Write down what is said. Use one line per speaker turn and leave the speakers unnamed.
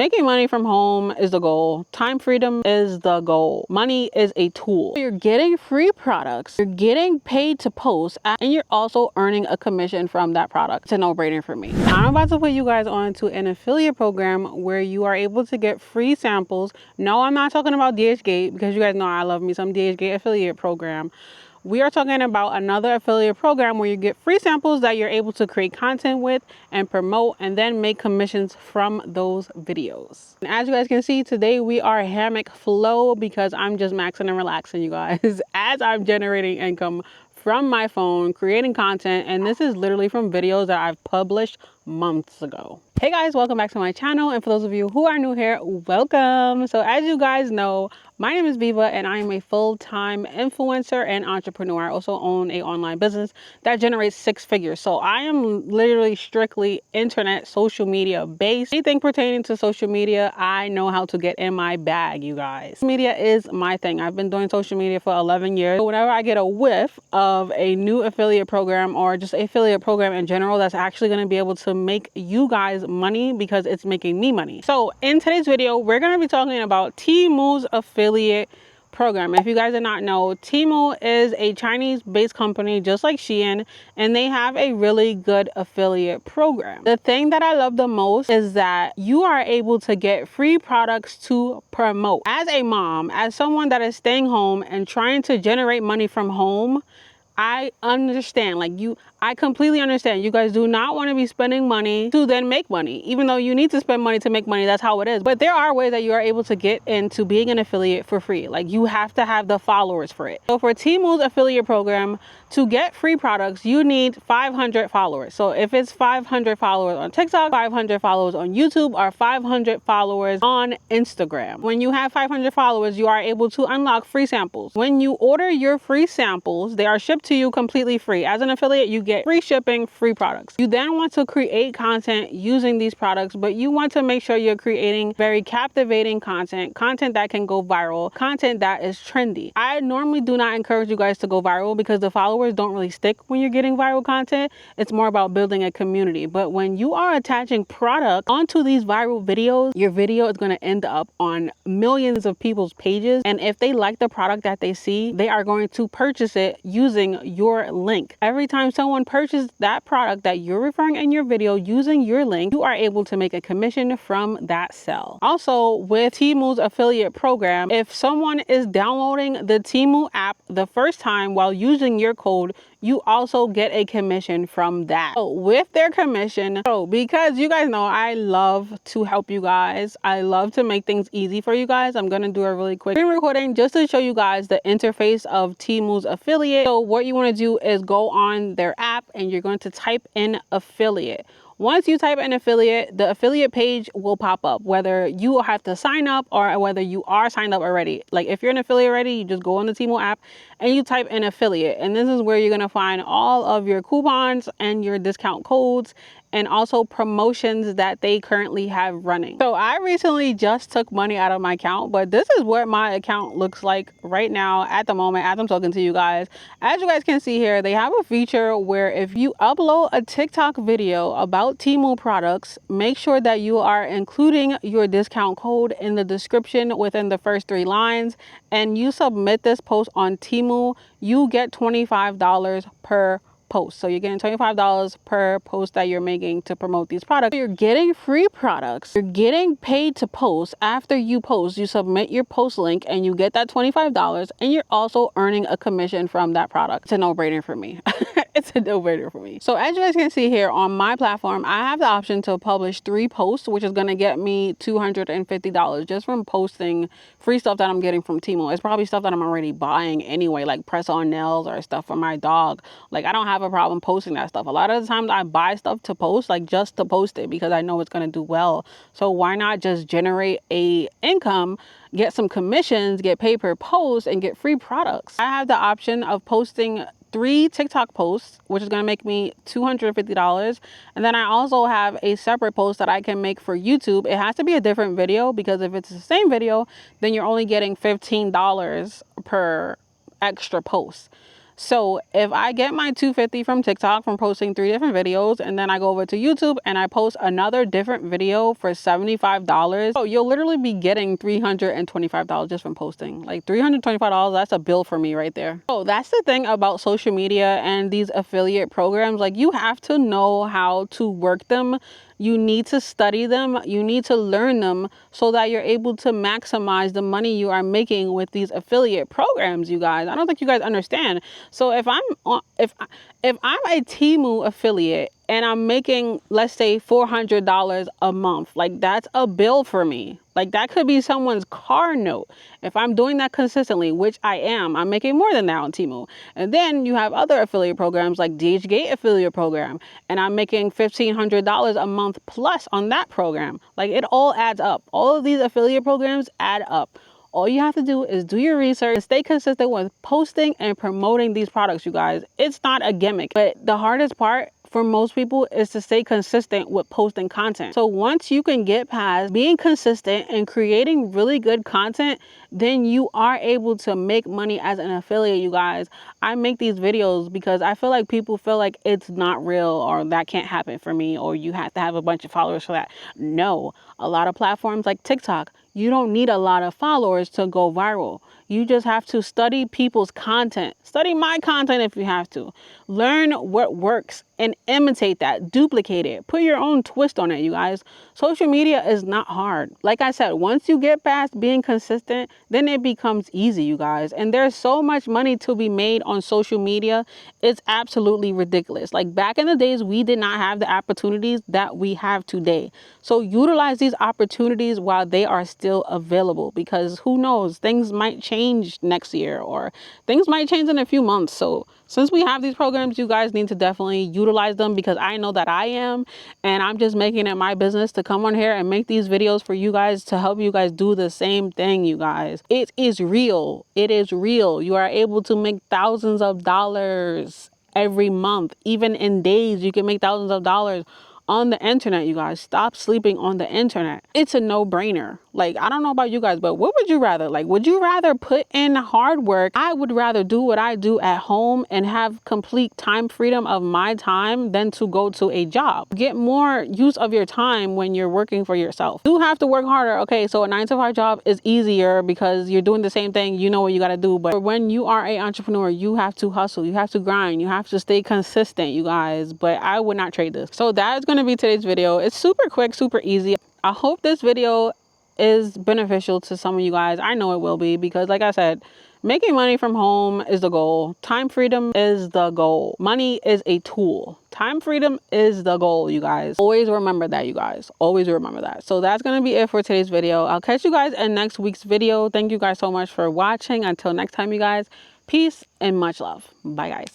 Making money from home is the goal. Time freedom is the goal. Money is a tool. You're getting free products, you're getting paid to post, and you're also earning a commission from that product. It's a no-brainer for me. I'm about to put you guys on to an affiliate program where you are able to get free samples. No, I'm not talking about DHgate, because you guys know I love me some DHgate affiliate program. We are talking about another affiliate program where you get free samples that you're able to create content with and promote and then make commissions from those videos. And as you guys can see, today we are hammock flow because I'm just maxing and relaxing, you guys, as I'm generating income from my phone, creating content. And this is literally from videos that I've published months ago. Hey guys, welcome back to my channel. And for those of you who are new here, welcome. So as you guys know, my name is Viva and I am a full-time influencer and entrepreneur. I also own an online business that generates 6 figures. So I am literally strictly internet, social media based. Anything pertaining to social media, I know how to get in my bag, you guys. Media is my thing. I've been doing social media for 11 years. So whenever I get a whiff of a new affiliate program or just an affiliate program in general that's actually going to be able to make you guys money because it's making me money. So in today's video, we're going to be talking about Temu's affiliate program. If you guys did not know, Temu is a Chinese-based company just like Shein, and they have a really good affiliate program. The thing that I love the most is that you are able to get free products to promote. As a mom, as someone that is staying home and trying to generate money from home, I understand, I completely understand. You guys do not want to be spending money to then make money, even though you need to spend money to make money. That's how it is. But there are ways that you are able to get into being an affiliate for free. Like, you have to have the followers for it. So for Temu's affiliate program, to get free products, you need 500 followers. So if it's 500 followers on TikTok, 500 followers on YouTube, or 500 followers on Instagram. When you have 500 followers, you are able to unlock free samples. When you order your free samples, they are shipped to you completely free. As an affiliate, you get free shipping, free products. You then want to create content using these products, but you want to make sure you're creating very captivating content that can go viral, content that is trendy. I normally do not encourage you guys to go viral because the followers don't really stick when you're getting viral content. It's more about building a community. But when you are attaching product onto these viral videos, your video is going to end up on millions of people's pages. And if they like the product that they see, they are going to purchase it using your link. Every time someone purchases that product that you're referring in your video using your link, you are able to make a commission from that sale. Also, with Temu's affiliate program, if someone is downloading the Temu app the first time while using your code, you also get a commission from that. So with their commission, because you guys know I love to help you guys, I love to make things easy for you guys, I'm gonna do a really quick screen recording just to show you guys the interface of Temu's affiliate. So what you want to do is go on their app and you're going to type in affiliate. Once you type in affiliate, the affiliate page will pop up, whether you have to sign up or whether you are signed up already. Like, if you're an affiliate already, you just go on the Temu app and you type in affiliate. And this is where you're going to find all of your coupons and your discount codes and also promotions that they currently have running. So I recently just took money out of my account, but this is what my account looks like right now at the moment as I'm talking to you guys. As you guys can see here, they have a feature where if you upload a TikTok video about Temu products, make sure that you are including your discount code in the description within the first 3 lines, and you submit this post on Temu, you get $25 per post. So you're getting $25 per post that you're making to promote these products. You're getting free products. You're getting paid to post. After you post, you submit your post link and you get that $25, and you're also earning a commission from that product. It's a no-brainer for me. It's a no-brainer for me. So as you guys can see here on my platform, I have the option to publish 3 posts, which is going to get me $250 just from posting free stuff that I'm getting from Temu. It's probably stuff that I'm already buying anyway, like press-on nails or stuff for my dog. Like, I don't have a problem posting that stuff. A lot of the times I buy stuff to post, like just to post it, because I know it's going to do well. So why not just generate a income, get some commissions, get paid per post, and get free products? I have the option of posting 3 TikTok posts, which is going to make me $250. And then I also have a separate post that I can make for YouTube. It has to be a different video, because if it's the same video, then you're only getting $15 per extra post. So if I get my $250 from TikTok from posting 3 different videos, and then I go over to YouTube and I post another different video for $75, so you'll literally be getting $325 just from posting. Like $325, that's a bill for me right there. So that's the thing about social media and these affiliate programs. Like, you have to know how to work them. You need to study them. You need to learn them so that you're able to maximize the money you are making with these affiliate programs, you guys. I don't think you guys understand. So if I'm a Temu affiliate and I'm making, let's say, $400 a month, like, that's a bill for me. Like, that could be someone's car note. If I'm doing that consistently, which I am, I'm making more than that on Temu. And then you have other affiliate programs like DHgate affiliate program, and I'm making $1,500 a month plus on that program. Like, it all adds up. All of these affiliate programs add up. All you have to do is do your research and stay consistent with posting and promoting these products, you guys. It's not a gimmick, but the hardest part for most people is to stay consistent with posting content. So once you can get past being consistent and creating really good content, then you are able to make money as an affiliate, you guys. I make these videos because I feel like people feel like it's not real, or that can't happen for me, or you have to have a bunch of followers for that. No, a lot of platforms like TikTok, you don't need a lot of followers to go viral. You just have to study people's content. Study my content if you have to. Learn what works and imitate that. Duplicate it. Put your own twist on it, you guys. Social media is not hard. Like I said, once you get past being consistent, then it becomes easy, you guys. And there's so much money to be made on social media. It's absolutely ridiculous. Like, back in the days, we did not have the opportunities that we have today. So utilize these opportunities while they are still available, because who knows, things might change next year, or things might change in a few months. So since we have these programs, you guys need to definitely utilize them, because I know that I am, and I'm just making it my business to come on here and make these videos for you guys to help you guys do the same thing, you guys. It is real. It is real. You are able to make thousands of dollars every month. Even in days, you can make thousands of dollars on the internet, you guys. Stop sleeping on the internet. It's a no-brainer. Like, I don't know about you guys, but what would you rather? Like, would you rather put in hard work? I would rather do what I do at home and have complete time freedom of my time than to go to a job. Get more use of your time when you're working for yourself. You have to work harder. Okay, so a 9-to-5 job is easier because you're doing the same thing. You know what you got to do. But when you are an entrepreneur, you have to hustle. You have to grind. You have to stay consistent, you guys. But I would not trade this. So that is going to be today's video. It's super quick, super easy. I hope this video is beneficial to some of you guys. I know it will be, because like I said, making money from home is the goal. Time freedom is the goal. Money is a tool. Time freedom is the goal, you guys. Always remember that, you guys. Always remember that. So that's going to be it for today's video. I'll catch you guys in next week's video. Thank you guys so much for watching. Until next time, you guys. Peace and much love. Bye, guys.